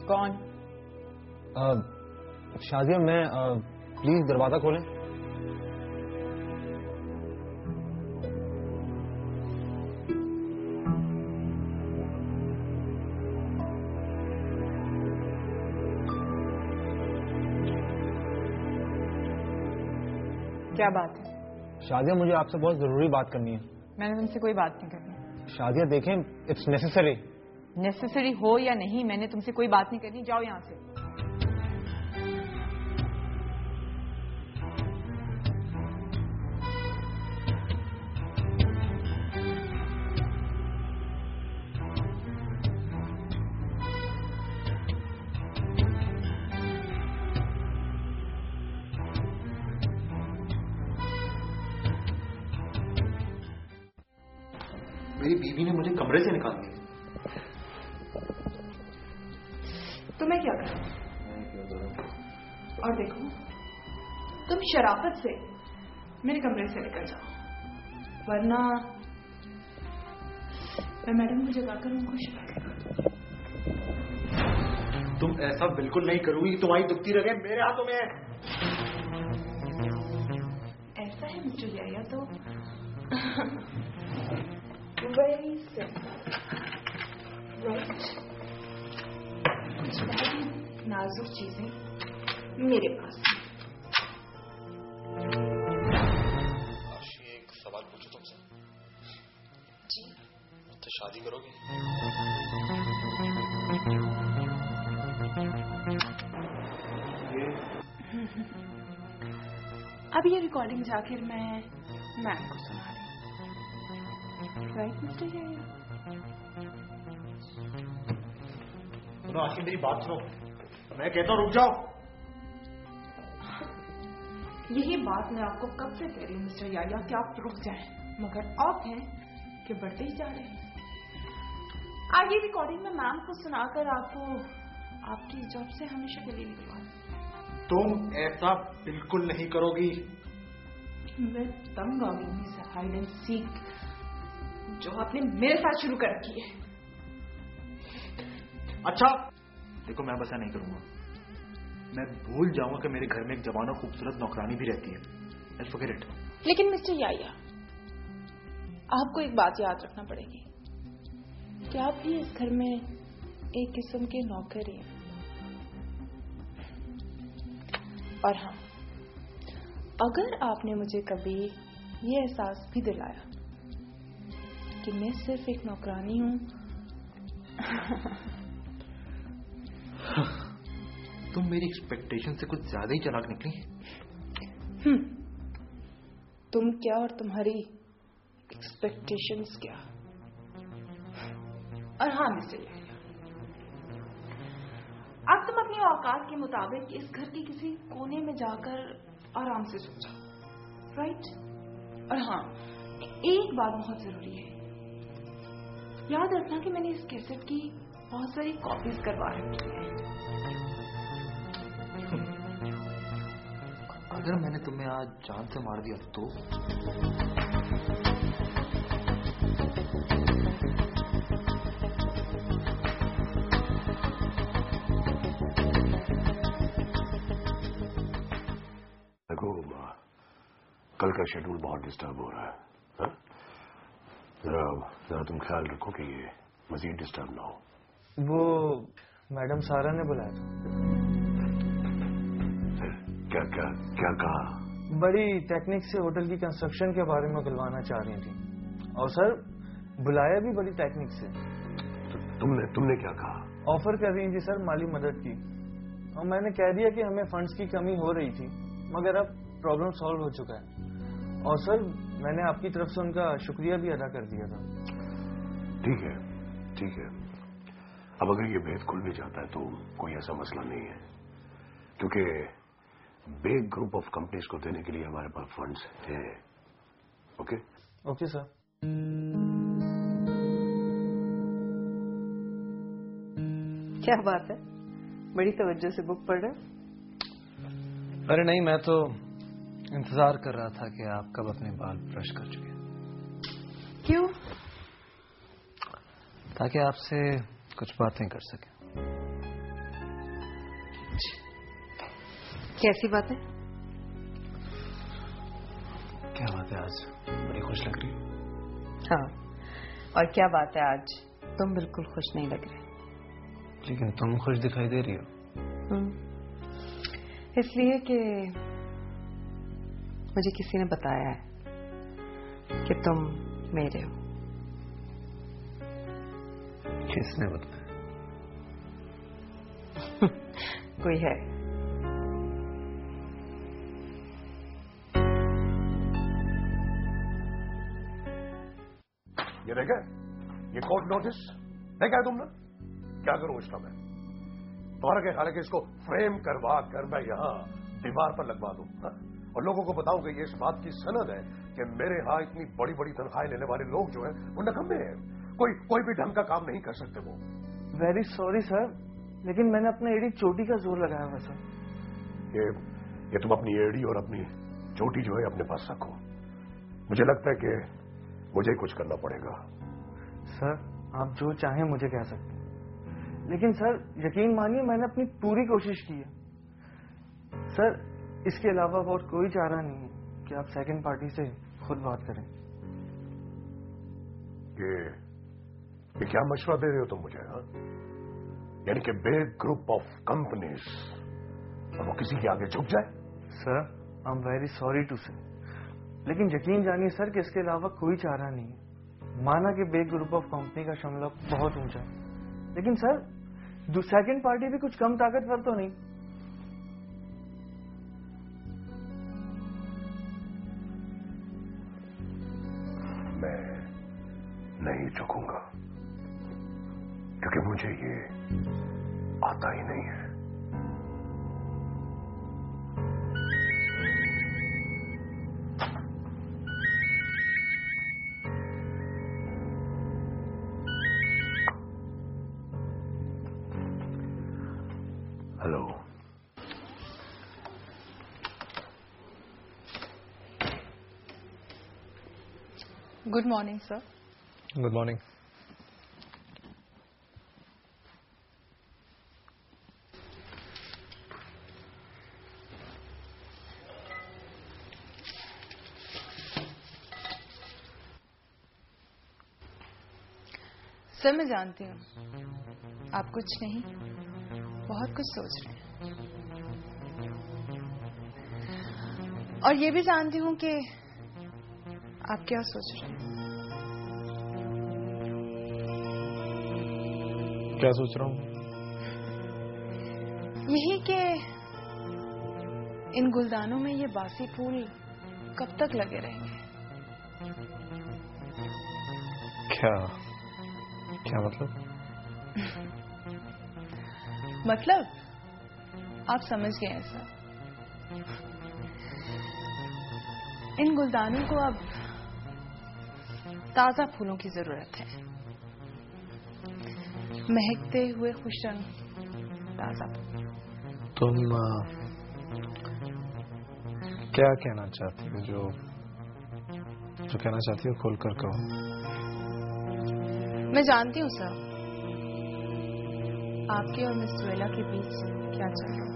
कौन? शादिया, मैं प्लीज दरवाजा खोलें। क्या बात है? शादिया, मुझे आपसे बहुत जरूरी बात करनी है। मैंने तुमसे कोई बात नहीं करनी। शादिया देखें, इट्स नेसेसरी। नेसेसरी हो या नहीं, मैंने तुमसे कोई बात नहीं करनी। जाओ यहाँ से। मेरी बीवी ने मुझे कमरे से निकाल दिया। तो मैं क्या करूं? और देखो, तुम शराफत से मेरे कमरे से निकल जाओ, वरना मैं मैडम को जगाकर उनको शिकायत करूं। तुम ऐसा बिल्कुल नहीं करोगी। तुम्हारी दुखती रगे मेरे हाथों में है। ऐसा है मिस्टर याया, तो वेरी सिंपल, राइट? नाजुक चीजें मेरे पास। आशी, एक सवाल पूछूं तुमसे? जी। तो शादी करोगी? अब ये रिकॉर्डिंग जाकर मैं मैम को सुना रही हूँ, राइट मिस्टर याया? सुनो आशी, मेरी बात सुनो। मैं कहता हूँ रुक जाओ। यही बात मैं आपको कब से कह रही हूँ मिस्टर याया कि आप रुक जाएं, मगर आप हैं कि बढ़ते ही जा रहे हैं। आगे रिकॉर्डिंग में मैम को सुनाकर आपको आपकी जॉब से हमेशा के लिए निकलवा। तुम ऐसा बिल्कुल नहीं करोगी। मैं तंग आ गई इस हाइड एंड सीक जो आपने मेरे साथ शुरू कर रखी है। अच्छा देखो, मैं बस नहीं करूंगा। मैं भूल जाऊंगा कि मेरे घर में एक जवान और खूबसूरत नौकरानी भी रहती है। Let's forget it. लेकिन मिस्टर याया, आपको एक बात याद रखना पड़ेगी कि आप भी इस घर में एक किस्म के नौकर ही हैं। और हाँ, अगर आपने मुझे कभी ये एहसास भी दिलाया कि मैं सिर्फ एक नौकरानी हूं तुम मेरी एक्सपेक्टेशन से कुछ ज्यादा ही चालाक निकली। तुम क्या और तुम्हारी एक्सपेक्टेशंस क्या। और हाँ मिस्टर याया, अब तुम अपनी औकात के मुताबिक इस घर के किसी कोने में जाकर आराम से सो जाओ, राइट? और हाँ, एक बात बहुत जरूरी है, याद रखना कि मैंने इस कैसेट की बहुत सारी कॉपीज करवा रखी है। अगर मैंने तुम्हें आज जान से मार दिया तो? देखो, कल का शेड्यूल बहुत डिस्टर्ब हो रहा है, हा? जरा तुम ख्याल रखो कि ये मजीद डिस्टर्ब ना हो। वो मैडम सारा ने बुलाया था। क्या क्या क्या कहा? बड़ी टेक्निक से होटल की कंस्ट्रक्शन के बारे में बुलवाना चाह रही थी, और सर बुलाया भी बड़ी टेक्निक से। तुमने क्या कहा? ऑफर कर रही थी सर माली मदद की, और मैंने कह दिया कि हमें फंड्स की कमी हो रही थी, मगर अब प्रॉब्लम सॉल्व हो चुका है। और सर मैंने आपकी तरफ से उनका शुक्रिया भी अदा कर दिया था। ठीक है, ठीक है। अब अगर ये भेद खुल भी जाता है तो कोई ऐसा मसला नहीं है, क्योंकि बिग ग्रुप ऑफ कंपनीज को देने के लिए हमारे पास फंड्स हैं। Okay okay sir. क्या बात है, बड़ी तवज्जो से बुक पढ़ रहे? अरे नहीं, मैं तो इंतजार कर रहा था कि आप कब अपने बाल ब्रश कर चुके। क्यों? ताकि आपसे कुछ बातें कर सकें। कैसी बात है? क्या बात है, आज बड़ी खुश लग रही है। हाँ, और क्या बात है आज तुम बिल्कुल खुश नहीं लग रहे। लेकिन तुम खुश दिखाई दे रही हो। इसलिए कि मुझे किसी ने बताया है कि तुम मेरे हो। किसने बताया? कोई है। ये देखा, ये कोर्ट नोटिस देखा है तुमने? क्या करूं इसका मैं? तुम्हारा क्या ख्याल है कि इसको फ्रेम करवा कर मैं यहाँ दीवार पर लगवा दूं, हा? और लोगों को बताऊं कि ये इस बात की सनद है कि मेरे यहाँ इतनी बड़ी बड़ी तनख्वाहें लेने वाले लोग जो हैं वो नकम्मे हैं, कोई भी ढंग का काम नहीं कर सकते वो। वेरी सॉरी सर, लेकिन मैंने अपने एड़ी चोटी का जोर लगाया हुआ सर। ये तुम अपनी एड़ी और अपनी चोटी जो है अपने पास रखो। मुझे लगता है कि मुझे कुछ करना पड़ेगा। सर आप जो चाहें मुझे कह सकते हैं, लेकिन सर यकीन मानिए मैंने अपनी पूरी कोशिश की है। सर इसके अलावा और कोई चारा नहीं है कि आप सेकंड पार्टी से खुद बात करें। ये क्या मशवरा दे रहे हो तुम मुझे? हाँ, यानी कि बिग ग्रुप ऑफ कंपनीज और वो किसी के आगे झुक जाए? Sir I am very sorry to say, लेकिन यकीन जानिए सर कि इसके अलावा कोई चारा नहीं है। माना कि बिग ग्रुप ऑफ कंपनी का शमला बहुत ऊंचा है, लेकिन सर सेकंड पार्टी भी कुछ कम ताकतवर तो नहीं। मैं नहीं झुकूंगा क्योंकि मुझे ये आता ही नहीं है। Hello, good morning sir. Good morning. Sir मैं जानती हूँ आप कुछ नहीं बहुत कुछ सोच रहे हैं, और ये भी जानती हूँ कि आप क्या सोच रहे हैं। क्या सोच रहा हूँ? यही कि इन गुलदानों में ये बासी फूल कब तक लगे रहेंगे। क्या क्या मतलब? मतलब आप समझ गए हैं सर। इन गुलदानों को अब ताजा फूलों की जरूरत है, महकते हुए खुश रंग ताजा फूल। तुम क्या कहना चाहती हो? जो कहना चाहती हो खोल कर कहो। मैं जानती हूँ सर आपके और मिस जुएला के बीच क्या चल रहा है।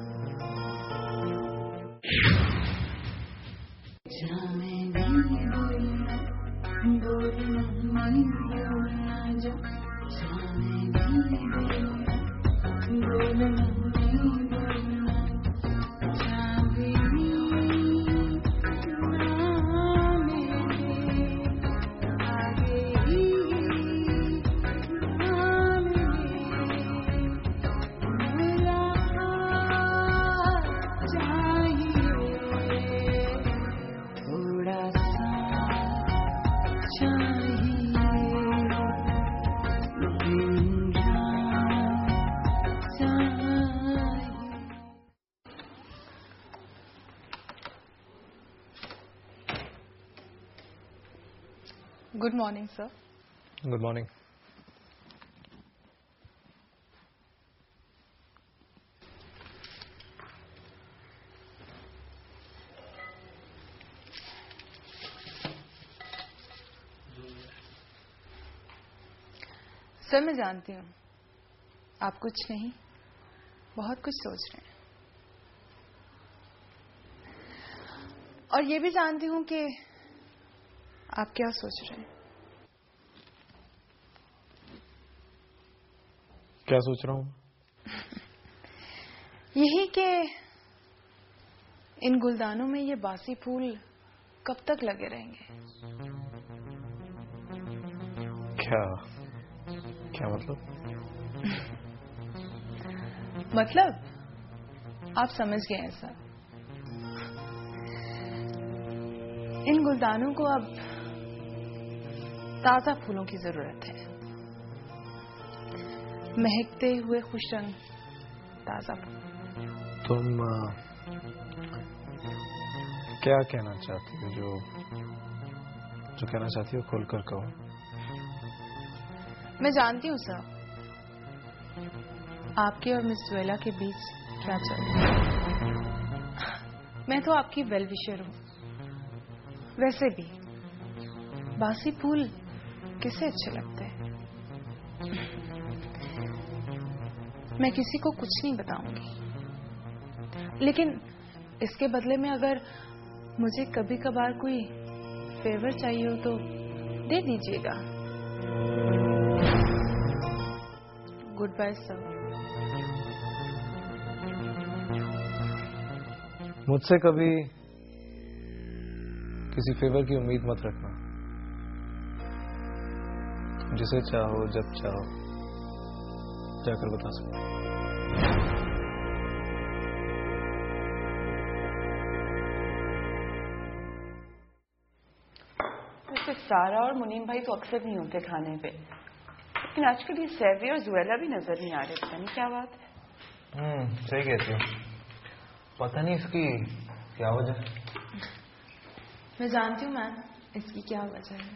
Good morning sir. Good morning. Sir मैं जानती हूँ आप कुछ नहीं बहुत कुछ सोच रहे हैं, और ये भी जानती हूँ कि आप क्या सोच रहे हैं। क्या सोच रहा हूँ? यही कि इन गुलदानों में ये बासी फूल कब तक लगे रहेंगे। क्या क्या मतलब? मतलब आप समझ गए हैं सर। इन गुलदानों को अब ताजा फूलों की जरूरत है, महकते हुए खुश रंग ताजा फूल। तुम क्या कहना चाहती हो? जो कहना चाहती हो खोल कर कहो। मैं जानती हूँ सर, आपके और मिस जोएला के बीच क्या चल रहा है। मैं तो आपकी वेल विशर हूँ। वैसे भी बासी फूल किसे अच्छे लगते हैं। मैं किसी को कुछ नहीं बताऊंगी, लेकिन इसके बदले में अगर मुझे कभी कभार कोई फेवर चाहिए हो तो दे दीजिएगा। Goodbye sir. मुझसे कभी किसी फेवर की उम्मीद मत रखना। जिसे चाहो जब चाहो जाकर बता सकते। वैसे सारा और मुनीम भाई तो अक्सर नहीं होते खाने पे, लेकिन आजकल ये सैवी और जुएला भी नजर नहीं आ रहे। पता नहीं क्या बात है। सही कहती हो। पता नहीं इसकी क्या वजह है। मैं जानती हूँ मैम इसकी क्या वजह है,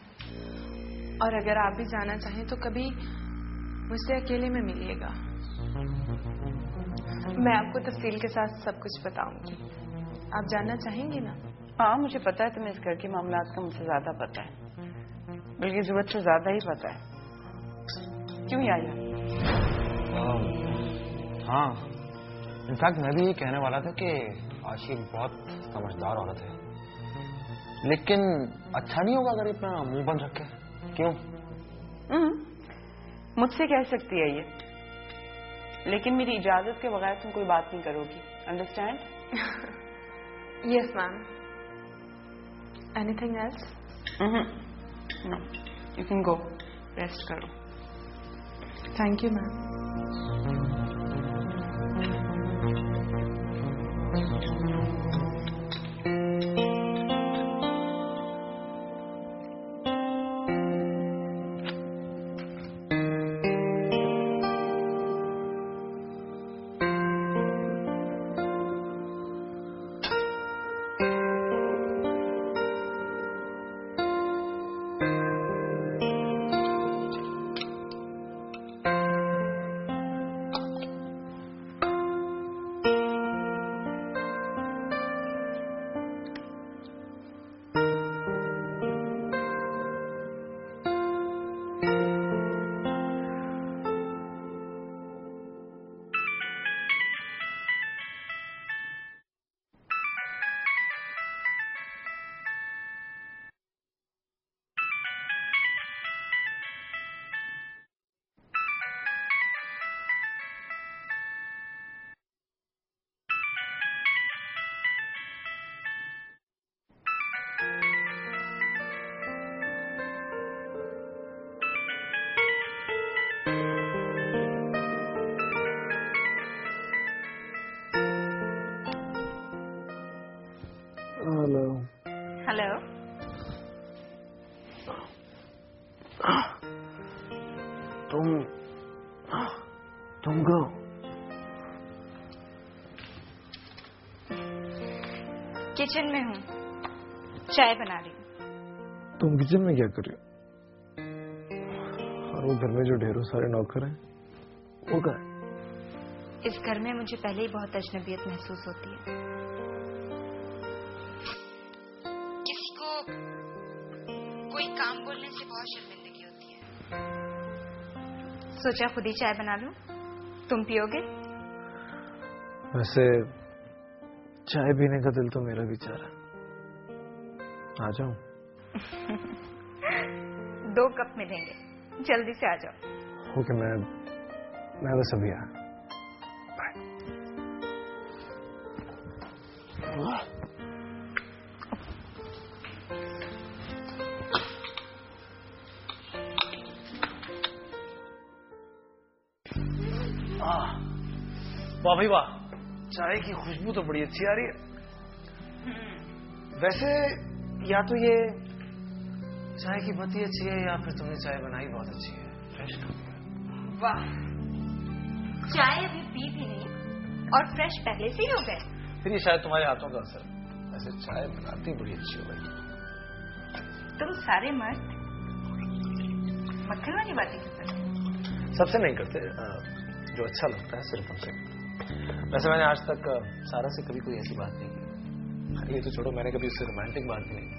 और अगर आप भी जानना चाहें तो कभी मुझसे अकेले में मिलिएगा। मैं आपको तफसील के साथ सब कुछ बताऊंगी। आप जानना चाहेंगे ना? हाँ, मुझे पता है तुम्हें इस घर के मामलात का मुझसे ज्यादा पता है, बल्कि जरूरत से ज्यादा ही पता है। क्यों यार? हाँ, इनफैक्ट मैं भी ये कहने वाला था कि आशी बहुत समझदार औरत है, लेकिन अच्छा नहीं होगा अगर इतना मुंह बंद रखे। क्यों? मुझसे कह सकती है ये, लेकिन मेरी इजाजत के बगैर तुम कोई बात नहीं करोगी। Understand? Yes ma'am. Anything else? No, you can go, rest करो। Thank you ma'am. Hello. Hello. तुम go। किचन में हूँ, चाय बना रही हूँ। तुम किचन में क्या कर रही हो? और वो घर में जो ढेरों सारे नौकर हैं वो क्या है? इस घर में मुझे पहले ही बहुत अजनबियत महसूस होती है। किसी को कोई काम बोलने से बहुत शर्मिंदगी होती है। सोचा खुद ही चाय बना लूं, तुम पियोगे? वैसे चाय पीने का दिल तो मेरा भी चाह रहा है। आ जाऊं? 2 कप मिलेंगे, जल्दी से आ जाओ। ओके, मैं बस अभी आया। वाह भाई वाह, चाय की खुशबू तो बड़ी अच्छी आ रही है। वैसे या तो ये चाय की पत्ती अच्छी है या फिर तुमने चाय बनाई बहुत अच्छी है, फ्रेश। वाह, चाय अभी पी भी नहीं और फ्रेश पहले से ही हो गए। फिर ये शायद तुम्हारे हाथों का असर। वैसे चाय बनाती बड़ी अच्छी हो गई। तुम सारे मर्द मक्खन वाली बातें करते हो। सबसे नहीं करते, जो अच्छा लगता है सिर्फ उनसे। वैसे मैंने आज तक सारा से कभी कोई ऐसी बात नहीं की। ये तो छोड़ो, मैंने कभी उससे रोमांटिक बात भी नहीं की।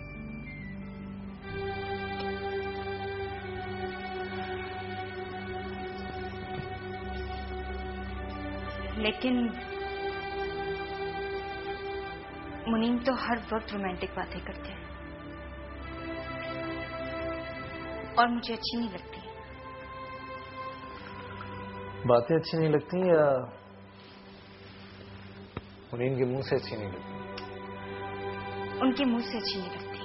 लेकिन मुनीम तो हर वक्त रोमांटिक बातें करते हैं और मुझे अच्छी नहीं लगती। बातें अच्छी नहीं लगती या मुनीम के मुंह से अच्छी नहीं लगती? उनके मुंह से अच्छी नहीं लगती।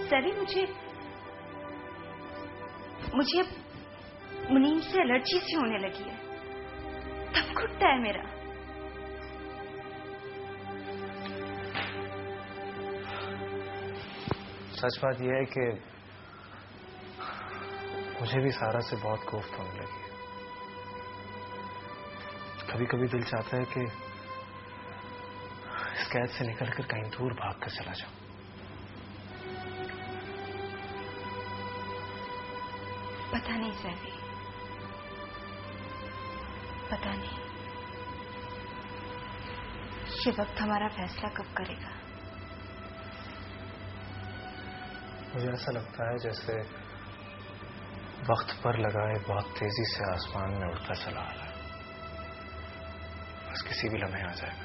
सरी, मुझे मुनीम से एलर्जी सी होने लगी है। तब घुटता है मेरा। सच बात यह है कि मुझे भी सारा से बहुत कोफ्त होने लगी है। कभी कभी दिल चाहता है कि इस कैद से निकलकर कहीं दूर भाग कर चला जाऊं। पता नहीं सैवी, पता नहीं ये वक्त हमारा फैसला कब करेगा। मुझे ऐसा लगता है जैसे वक्त पर लगाए बहुत तेजी से आसमान में उड़ता चला आ रहा है, बस किसी भी लम्हे आ जाएगा।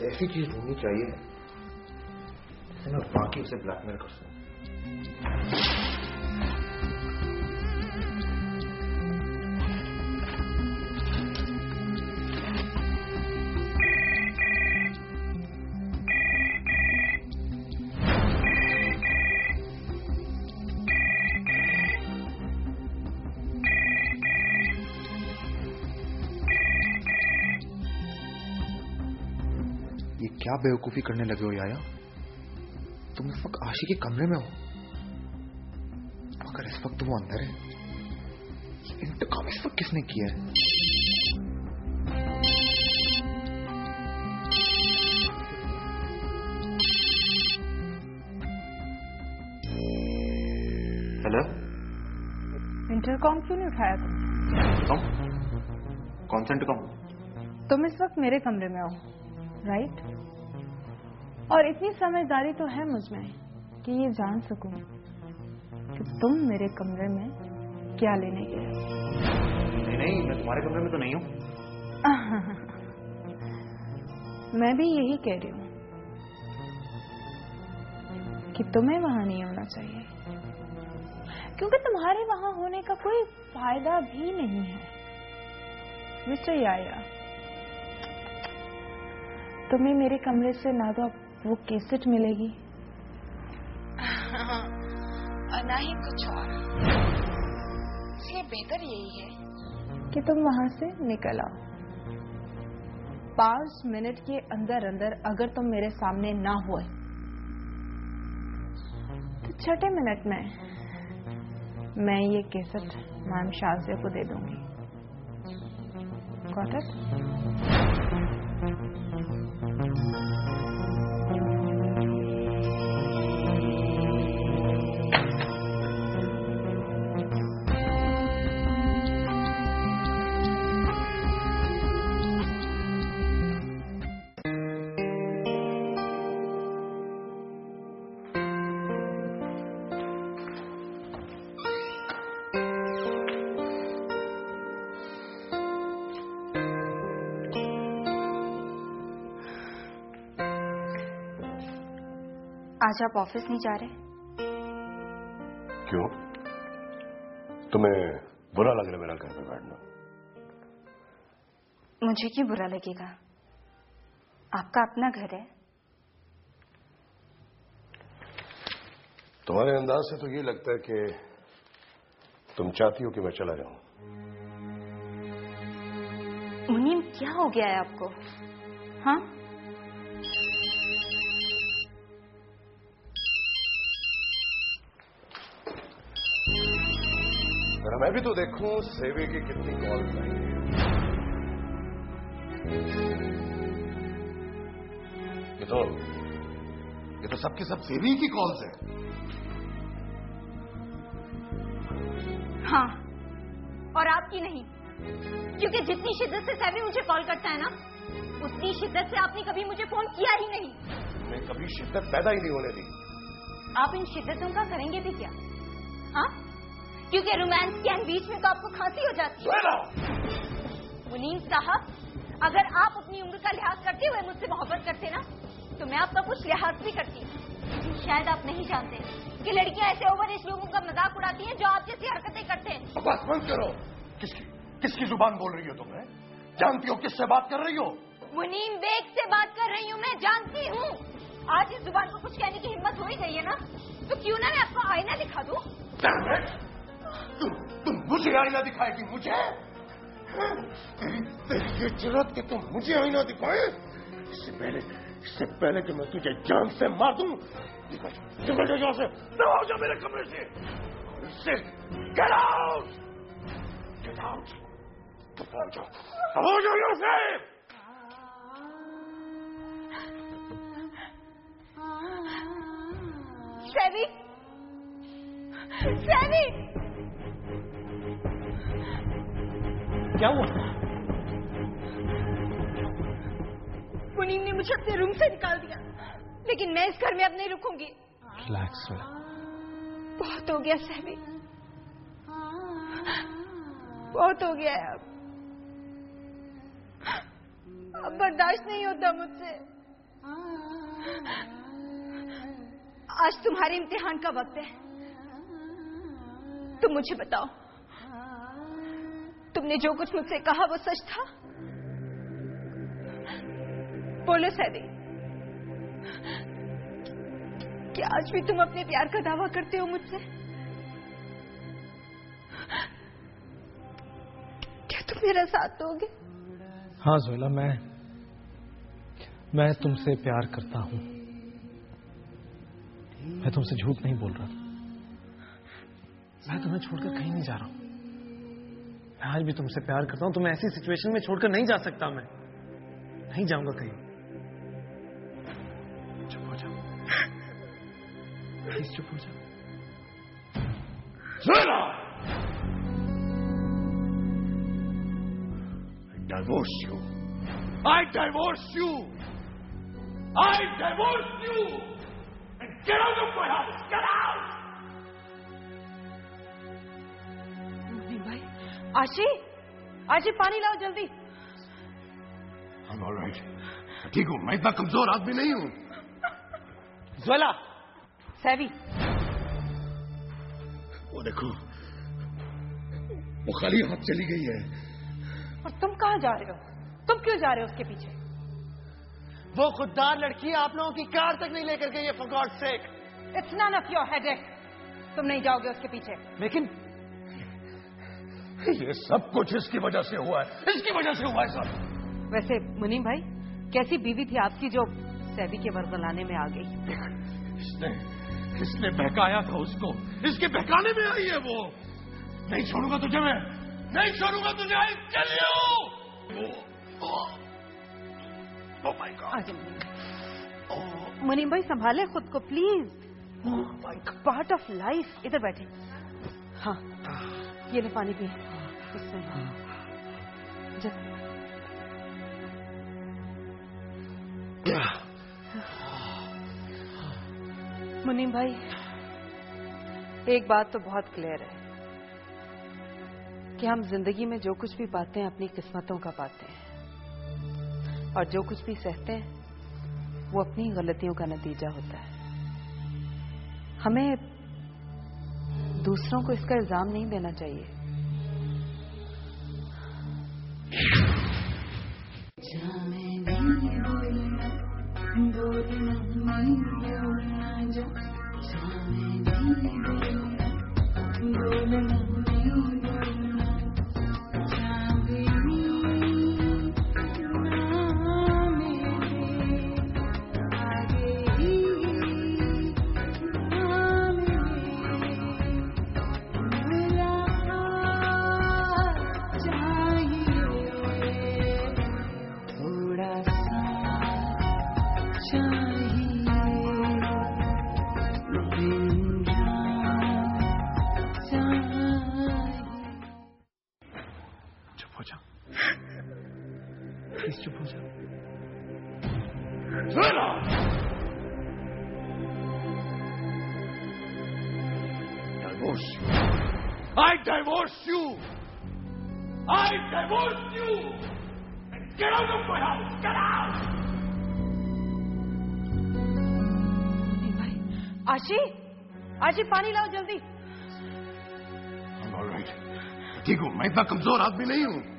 ऐसी चीज ढूंढनी चाहिए जिससे मैं बाकी उसे ब्लैकमेल कर सकूं। ये क्या बेवकूफी करने लगे हो याया? तुम इस वक्त आशी के कमरे में हो। अगर इस वक्त वो अंदर है, ये इंतकाम इस वक्त किसने किया है? हेलो, इंटरकॉम क्यों नहीं उठाया तुमने? कौन सा इंटरकॉम? तुम इस वक्त मेरे कमरे में हो, राइट? और इतनी समझदारी तो है मुझ में कि ये जान सकूं कि तुम मेरे कमरे में क्या लेने गए। नहीं, मैं तुम्हारे कमरे में तो नहीं हूँ। मैं भी यही कह रही हूँ कि तुम्हें वहां नहीं होना चाहिए, क्योंकि तुम्हारे वहां होने का कोई फायदा भी नहीं है। मिस्टर याया, तुम्हें मेरे कमरे से ना तो वो कैसेट मिलेगी और ना ही कुछ और। इसलिए बेहतर यही है कि तुम वहां से निकल आओ। 5 मिनट के अंदर अंदर अगर तुम मेरे सामने ना हुए तो 6 मिनट में मैं ये कैसेट मैम शाज़िया को दे दूंगी। Got it? आज आप ऑफिस नहीं जा रहे? क्यों? तुम्हें बुरा लग रहा है मेरा घर पे बैठना? मुझे क्यों बुरा लगेगा? आपका अपना घर है। तुम्हारे अंदाज से तो ये लगता है कि तुम चाहती हो कि मैं चला जाऊं। मुनीम, क्या हो गया है आपको? हाँ, जरा मैं भी तो देखूं सेवे की कितनी कॉल्स आई हैं। ये तो सबके सब सेवी की कॉल्स हैं। हाँ, और आपकी नहीं, क्योंकि जितनी शिद्दत से सैवी मुझे कॉल करता है ना, उतनी शिद्दत से आपने कभी मुझे फोन किया ही नहीं। मैं कभी शिद्दत पैदा ही नहीं होने दी। आप इन शिद्दतों का करेंगे भी क्या? हाँ, क्योंकि रोमांस के बीच में तो आपको खांसी हो जाती है। मुनीम साहब, अगर आप अपनी उम्र का लिहाज करते हुए मुझसे मोहब्बत करते ना, तो मैं आपका कुछ लिहाज भी करती। लेकिन शायद आप नहीं जानते कि लड़कियां ऐसे ओवर एज लोगों का मजाक उड़ाती हैं जो आप जैसी हरकतें करते हैं। बस बंद करो। किसकी जुबान बोल रही हो तुम? जानती हो किससे बात कर रही हो? मुनीम बेग से बात कर रही हूँ, मैं जानती हूँ। आज इस जुबान को कुछ कहने की हिम्मत हो ही गई है ना, तो क्यों ना मैं आपको आईना दिखा दूं? तुम मुझे आईना दिखाएगी? मुझे? तेरी ये जुर्रत कि तुम मुझे आईना दिखाए? इससे पहले कि मैं तुझे जान से मार दूं, निकल जा यहाँ से, दबाओ जा मेरे कमरे से। Get out! Get out! दबाओ जाओ यहाँ से। सैवी, सैवी, क्या हुआ? मुनीम ने मुझे अपने रूम से निकाल दिया, लेकिन मैं इस घर में अब नहीं रुकूंगी। रिलैक्स। बहुत हो गया सैवी, बहुत हो गया है। अब बर्दाश्त नहीं होता मुझसे। आज तुम्हारे इम्तिहान का वक्त है। तुम मुझे बताओ, तुमने जो कुछ मुझसे कहा वो सच था? बोलो सैवी, क्या आज भी तुम अपने प्यार का दावा करते हो मुझसे? क्या तुम मेरा साथ दोगे? हाँ ज़ोइला, मैं तुमसे प्यार करता हूँ। मैं तुमसे झूठ नहीं बोल रहा। मैं तुम्हें छोड़कर कहीं नहीं जा रहा हूँ। मैं आज भी तुमसे प्यार करता हूँ। तुम्हें ऐसी सिचुएशन में छोड़कर नहीं जा सकता। मैं नहीं जाऊंगा कहीं। चुप हो जाओ, प्लीज चुप हो जाओ। Divorce you. I divorce you. I divorce you. And get out of my house. Get out. मुनीम भाई, आशी पानी लाओ जल्दी। I'm all right. ठीक हूँ, मैं इतना कमजोर आदमी नहीं हूँ। ज़ोइला, सैवी, वो देखो, वो खाली हाथ चली गई है। और तुम कहाँ जा रहे हो? तुम क्यों जा रहे हो उसके पीछे? वो खुददार लड़की आपलोगों की कार तक नहीं लेकर गई है, for God's sake. It's none of your headache. तुम नहीं जाओगे उसके पीछे। लेकिन ये सब कुछ इसकी वजह से हुआ है। इसकी वजह से हुआ है सब। वैसे मुनीम भाई, कैसी बीवी थी आपकी जो सैवी के बरगलाने में आ गई? इसने बहकाया था उसको। इसके बहकाने में आई है वो। नहीं छोड़ूंगा तुझे मैं। नहीं छोड़ूंगा तुझे। I tell you. Oh my God. मुनीम भाई संभाले खुद को प्लीज। Part of life. इधर बैठे। हाँ, ये ले पानी पिए। मुनीम भाई, एक बात तो बहुत क्लियर है कि हम जिंदगी में जो कुछ भी पाते हैं अपनी किस्मतों का पाते हैं, और जो कुछ भी सहते हैं वो अपनी गलतियों का नतीजा होता है। हमें दूसरों को इसका इल्जाम नहीं देना चाहिए। प्लीज चुप हो जा। Divorce you. I divorce you. I divorce you. And get out of my house. Get out. आशी, आशी पानी लाओ जल्दी। I'm all right. ठीक हूँ, मैं इतना कमजोर आदमी नहीं हूँ।